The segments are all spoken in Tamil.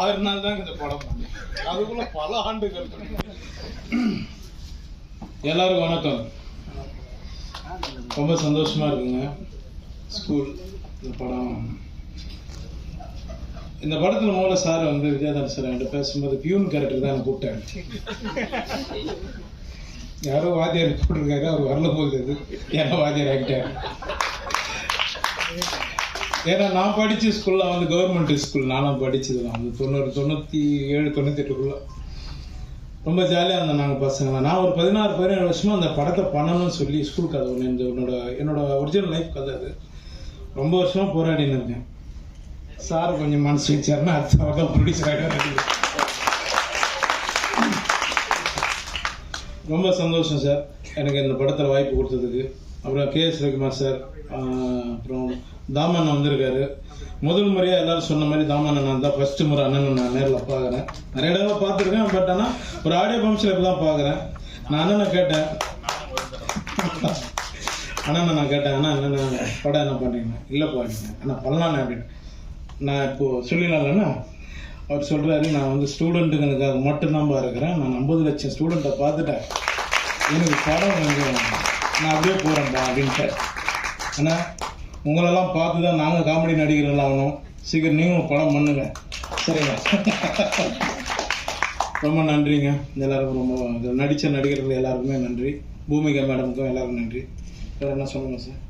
6 நாள் தான் இந்த படம் பண்ணேன். அதுக்குள்ள பல ஆண்டுகள். எல்லாருக்கும் வணக்கம். ரொம்ப சந்தோஷமா இருக்குங்க. ஸ்கூல் இந்த படம், இந்த படத்துல முதல்ல சார் வந்து விஜயதாஸ் சார் என்கிட்ட பேசும்போது பியூன் கேரக்டர் தான் கூப்பிட்டாங்க. யாரோ வாத்தியார் கூப்பிட்டுருக்காரு, அவர் வரல போகுது, ஏன்னா வாத்தியார் ஆகிட்டார். ஏன்னா நான் படித்த ஸ்கூலில் வந்து கவர்மெண்ட் ஸ்கூல், நானும் படித்ததுலாம் வந்து 97 98 ரொம்ப ஜாலியாக இருந்தோம் நாங்கள் பசங்களாம். நான் ஒரு 16-17 வருஷமாக அந்த படத்தை பண்ணணும்னு சொல்லி ஸ்கூல் கதை ஒன்று, என்னோட ஒரிஜினல் லைஃப் கதை அது. ரொம்ப வருஷமாக போராடின்னு இருக்கேன். சார் கொஞ்சம் மனசு வச்சாருன்னா அடுத்த வருடம் ப்ரொடியூசர் ஆகிட்டு. ரொம்ப சந்தோஷம் சார் எனக்கு இந்த படத்தில் வாய்ப்பு கொடுத்ததுக்கு. அப்புறம் KS ரவிக்குமார் சார், அப்புறம் தாமண்ணன் வந்திருக்காரு. முதல் முறையாக எல்லாரும் சொன்ன மாதிரி தாமண்ணன் நான் தான் ஃபர்ஸ்ட் முறை அண்ணன் நான் நேரில் பார்க்குறேன். நிறைய தடவை பார்த்துருக்கேன், பட் ஆனால் ஒரு ஆடியோ ஃபங்க்ஷனில் இப்போ தான் பார்க்குறேன். நான் அண்ணனை கேட்டேன், அண்ணா என்ன படம் என்ன பண்ணுறீங்க? இல்லைப்பா நீங்கள் அண்ணா பண்ணலான்னு அப்படின்னு. நான் இப்போது சொல்லிடலாம்லண்ணா. அவர் சொல்கிறாரு, நான் வந்து ஸ்டூடெண்ட்டுங்களுக்காக மட்டும்தான் இருக்கிறேன். நான் 50 லட்சம் ஸ்டூடெண்ட்டை பார்த்துட்டேன், எனக்கு படம் கொஞ்சம் நான் அப்படியே போகிறேன்ப்பா அப்படின்ட்டு. அண்ணா உங்களெல்லாம் பார்த்து தான் நாங்கள் காமெடி நடிகர்கள் ஆகணும், சீக்கிரம் நீங்களும் படம் பண்ணுங்க சரிங்க. ரொம்ப நன்றிங்க எல்லாருக்கும். ரொம்ப நடித்த நடிகர்கள் எல்லாருக்குமே நன்றி. பூமிகா மேடமுக்கும் எல்லாருக்கும் நன்றி. வேறு என்ன சொல்லுங்க சார்?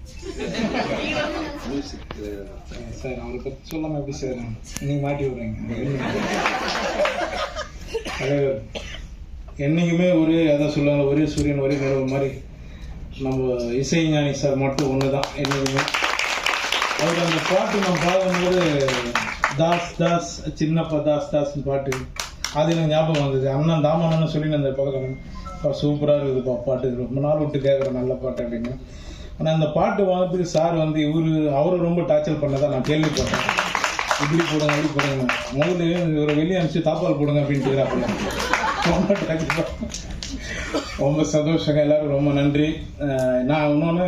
சார் அவரை பற்றி சொல்லாமல் எப்படி சார் நீங்கள் மாட்டி விடுறீங்க? தலைவர் என்றைக்குமே ஒரே அதான் சொல்லுவாங்க, ஒரே சூரியன் ஒரே நிலவு மாதிரி நம்ம இசைஞானி சார் மட்டும் ஒன்று தான் என்றைக்குமே. அவர் அந்த பாட்டு நம்ம பார்க்கும்போது தாஸ் தாஸ் சின்னப்பா தாஸ் தாஸ்ன்னு பாட்டு அது எனக்கு ஞாபகம் வந்தது. அண்ணன் தாமண்ணன்னு சொல்லி அந்த பக்கம் சூப்பராக இருக்குதுப்பா பாட்டு, ரொம்ப நாள் விட்டு கேட்குறேன் நல்ல பாட்டு அப்படின்னு. ஆனால் அந்த பாட்டு வாங்கிறதுக்கு சார் வந்து அவரை ரொம்ப டார்ச்சர் பண்ணதான் நான் கேள்விப்பட்டேன். இப்படி போடுங்க அப்படி போடுங்க, முதல்ல ஒரு வெளியே அனுப்பிச்சு தாப்பால் போடுங்க அப்படின்ட்டு. ரொம்ப சந்தோஷங்க, எல்லாரும் ரொம்ப நன்றி. நான் இன்னொன்று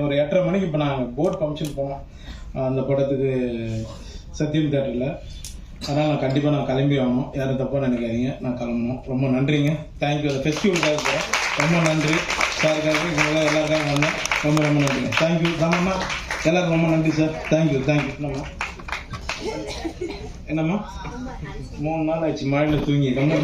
ஒரு 8:30 மணிக்கு இப்போ நான் போர்ட் ஃபங்க்ஷன் போனோம் அந்த படத்துக்கு சத்யம் தேட்டரில். அதனால் நான் கண்டிப்பாக நான் கிளம்பி ஆகணும், யாரும் தப்பாக நினைக்காதீங்க, நான் கிளம்பணும். ரொம்ப நன்றிங்க, தேங்க்யூ. அந்த ஃபெஸ்டிவலுக்காக போகிறேன், ரொம்ப நன்றி சாருக்காக, இவங்களாம் எல்லாருக்காக வந்தேன், ரொம்ப ரொம்ப நன்றிங்க. தேங்க்யூ தாமண்ணா, எல்லாருக்கும் ரொம்ப நன்றி சார். தேங்க்யூ. என்னம்மா 3 நாள் ஆச்சு மழையில் தூங்கி. ரொம்ப